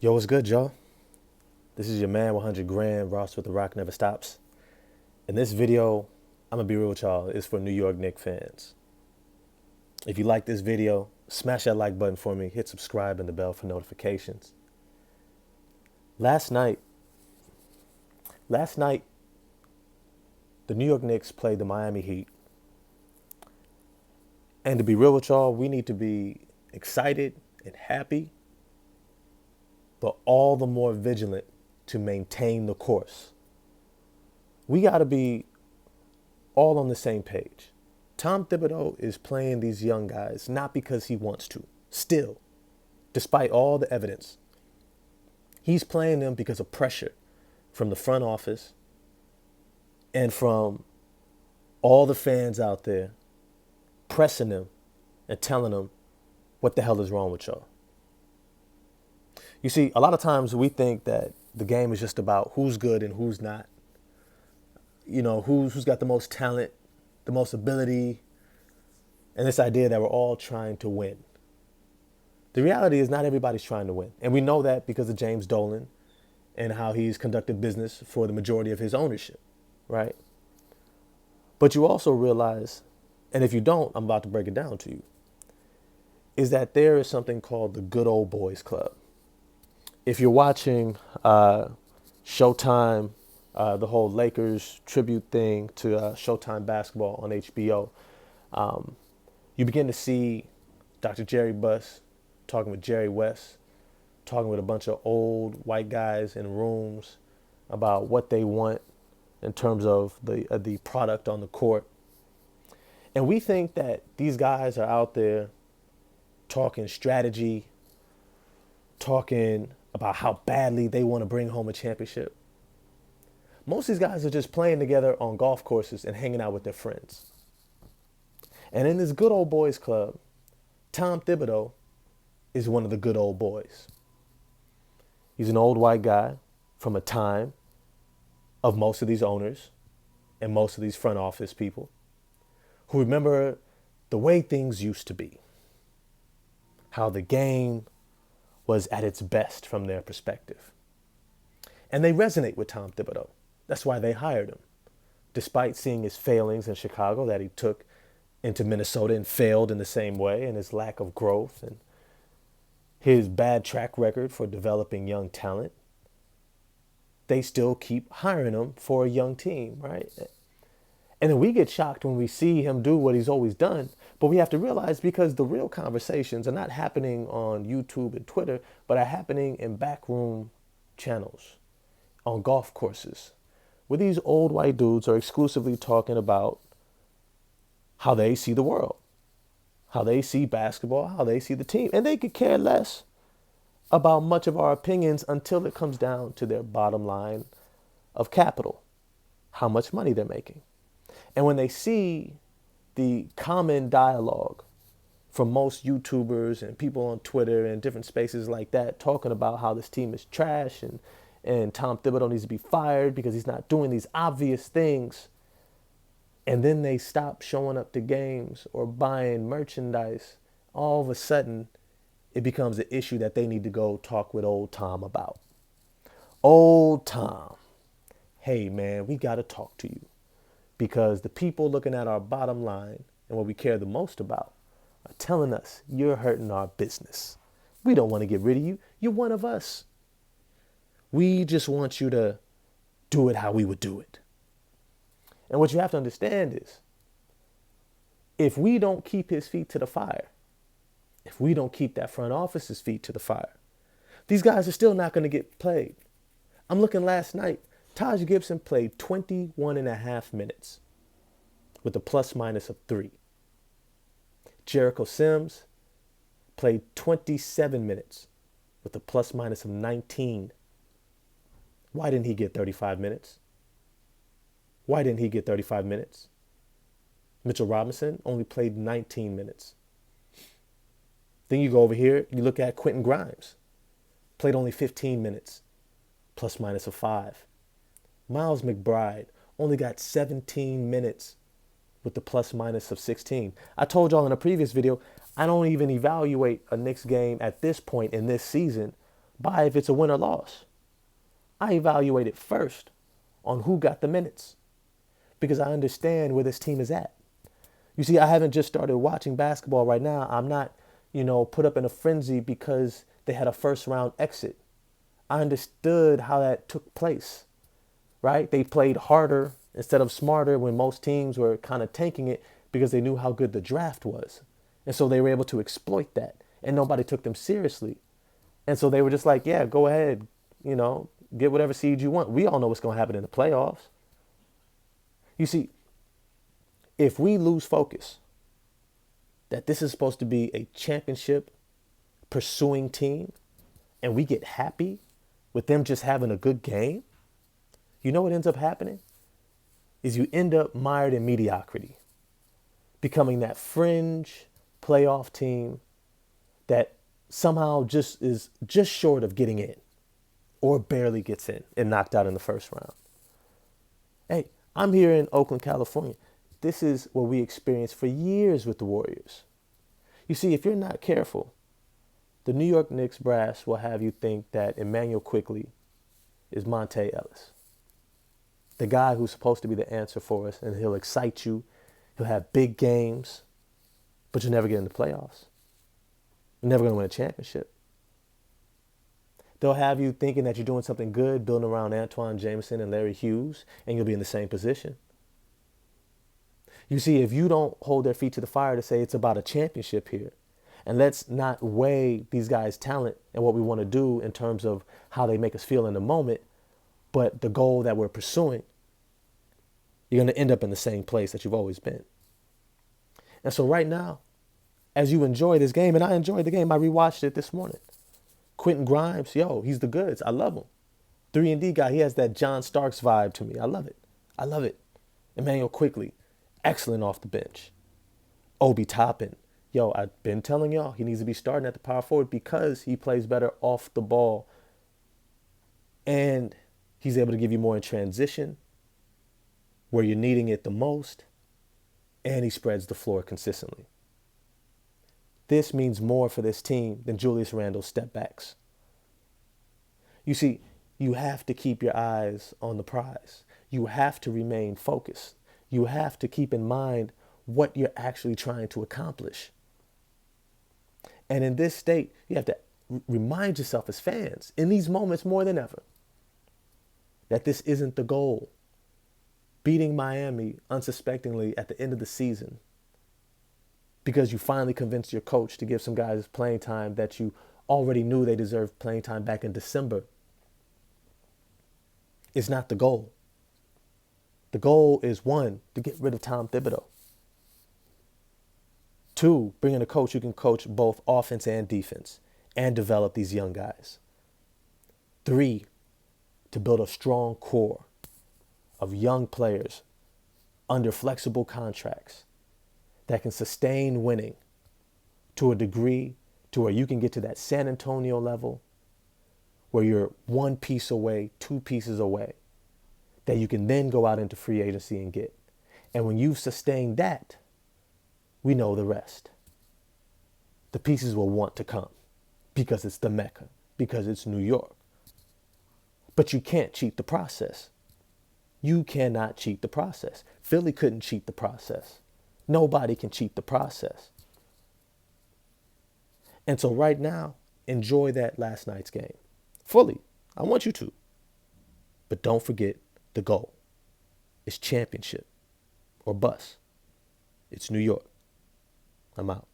Yo, what's good, y'all? This is your man, 100 grand, Ross with the Rock Never Stops. In this video, I'm gonna be real with y'all, it's for New York Knicks fans. If you like this video, smash that like button for me, hit subscribe and the bell for notifications. Last night, last night, the New York Knicks played the Miami Heat. And to be real with y'all, we need to be excited and happy, but all the more vigilant to maintain the course. We gotta be all on the same page. Tom Thibodeau is playing these young guys not because he wants to. Still, despite all the evidence, he's playing them because of pressure from the front office and from all the fans out there pressing them and telling them what the hell is wrong with y'all. You see, a lot of times we think that the game is just about who's good and who's not. You know, who's got the most talent, the most ability, and this idea that we're all trying to win. The reality is not everybody's trying to win. And we know that because of James Dolan and how he's conducted business for the majority of his ownership, right? But you also realize, and if you don't, I'm about to break it down to you, is that there is something called the good old boys club. If you're watching Showtime, the whole Lakers tribute thing to Showtime basketball on HBO, you begin to see Dr. Jerry Buss talking with Jerry West, talking with a bunch of old white guys in rooms about what they want in terms of the product on the court. And we think that these guys are out there talking strategy, talking about how badly they want to bring home a championship. Most of these guys are just playing together on golf courses and hanging out with their friends. And in this good old boys club, Tom Thibodeau is one of the good old boys. He's an old white guy from a time of most of these owners and most of these front office people who remember the way things used to be, how the game was at its best from their perspective. And they resonate with Tom Thibodeau. That's why they hired him. Despite seeing his failings in Chicago that he took into Minnesota and failed in the same way, and his lack of growth and his bad track record for developing young talent, they still keep hiring him for a young team, right? And then we get shocked when we see him do what he's always done. But we have to realize, because the real conversations are not happening on YouTube and Twitter, but are happening in backroom channels, on golf courses, where these old white dudes are exclusively talking about how they see the world, how they see basketball, how they see the team. And they could care less about much of our opinions until it comes down to their bottom line of capital, how much money they're making. And when they see the common dialogue from most YouTubers and people on Twitter and different spaces like that talking about how this team is trash and Tom Thibodeau needs to be fired because he's not doing these obvious things, and then they stop showing up to games or buying merchandise, all of a sudden it becomes an issue that they need to go talk with old Tom about. Old Tom, hey man, we got to talk to you. Because the people looking at our bottom line and what we care the most about are telling us you're hurting our business. We don't want to get rid of you. You're one of us. We just want you to do it how we would do it. And what you have to understand is, if we don't keep his feet to the fire, if we don't keep that front office's feet to the fire, these guys are still not going to get played. I'm looking last night. Taj Gibson played 21 and a half minutes with a plus minus of 3. Jericho Sims played 27 minutes with a plus minus of 19. Why didn't he get 35 minutes? Why didn't he get 35 minutes? Mitchell Robinson only played 19 minutes. Then you go over here, you look at Quentin Grimes. Played only 15 minutes, plus minus of 5. Miles McBride only got 17 minutes with the plus minus of 16. I told y'all in a previous video, I don't even evaluate a Knicks game at this point in this season by if it's a win or loss. I evaluate it first on who got the minutes because I understand where this team is at. You see, I haven't just started watching basketball right now. I'm not, put up in a frenzy because they had a first round exit. I understood how that took place, right? They played harder instead of smarter when most teams were kind of tanking it because they knew how good the draft was. And so they were able to exploit that and nobody took them seriously. And so they were just like, yeah, go ahead, get whatever seed you want. We all know what's going to happen in the playoffs. You see, if we lose focus that this is supposed to be a championship pursuing team and we get happy with them just having a good game, you know what ends up happening? Is you end up mired in mediocrity, becoming that fringe playoff team that somehow just is just short of getting in or barely gets in and knocked out in the first round. Hey, I'm here in Oakland, California. This is what we experienced for years with the Warriors. You see, if you're not careful, the New York Knicks brass will have you think that Emmanuel Quickley is Monte Ellis, the guy who's supposed to be the answer for us, and he'll excite you. He'll have big games, but you'll never get in the playoffs. You're never going to win a championship. They'll have you thinking that you're doing something good, building around Antoine Jameson and Larry Hughes, and you'll be in the same position. You see, if you don't hold their feet to the fire to say it's about a championship here, and let's not weigh these guys' talent and what we want to do in terms of how they make us feel in the moment, but the goal that we're pursuing, you're going to end up in the same place that you've always been. And so right now, as you enjoy this game, and I enjoyed the game, I rewatched it this morning. Quentin Grimes, he's the goods. I love him. 3-and-D guy, he has that John Starks vibe to me. I love it. I love it. Emmanuel Quickley, excellent off the bench. Obi Toppin, I've been telling y'all he needs to be starting at the power forward because he plays better off the ball. And he's able to give you more in transition where you're needing it the most. And he spreads the floor consistently. This means more for this team than Julius Randle's step backs. You see, you have to keep your eyes on the prize. You have to remain focused. You have to keep in mind what you're actually trying to accomplish. And in this state, you have to remind yourself as fans, in these moments more than ever, that this isn't the goal. Beating Miami unsuspectingly at the end of the season because you finally convinced your coach to give some guys playing time that you already knew they deserved playing time back in December is not the goal. The goal is, 1, to get rid of Tom Thibodeau. 2, bring in a coach who can coach both offense and defense and develop these young guys. 3, to build a strong core of young players under flexible contracts that can sustain winning to a degree to where you can get to that San Antonio level where you're 1 piece away, 2 pieces away, that you can then go out into free agency and get. And when you've sustained that, we know the rest. The pieces will want to come because it's the Mecca, because it's New York. But you can't cheat the process. You cannot cheat the process. Philly couldn't cheat the process. Nobody can cheat the process. And so right now, enjoy that last night's game fully. I want you to. But don't forget the goal. It's championship or bust. It's New York. I'm out.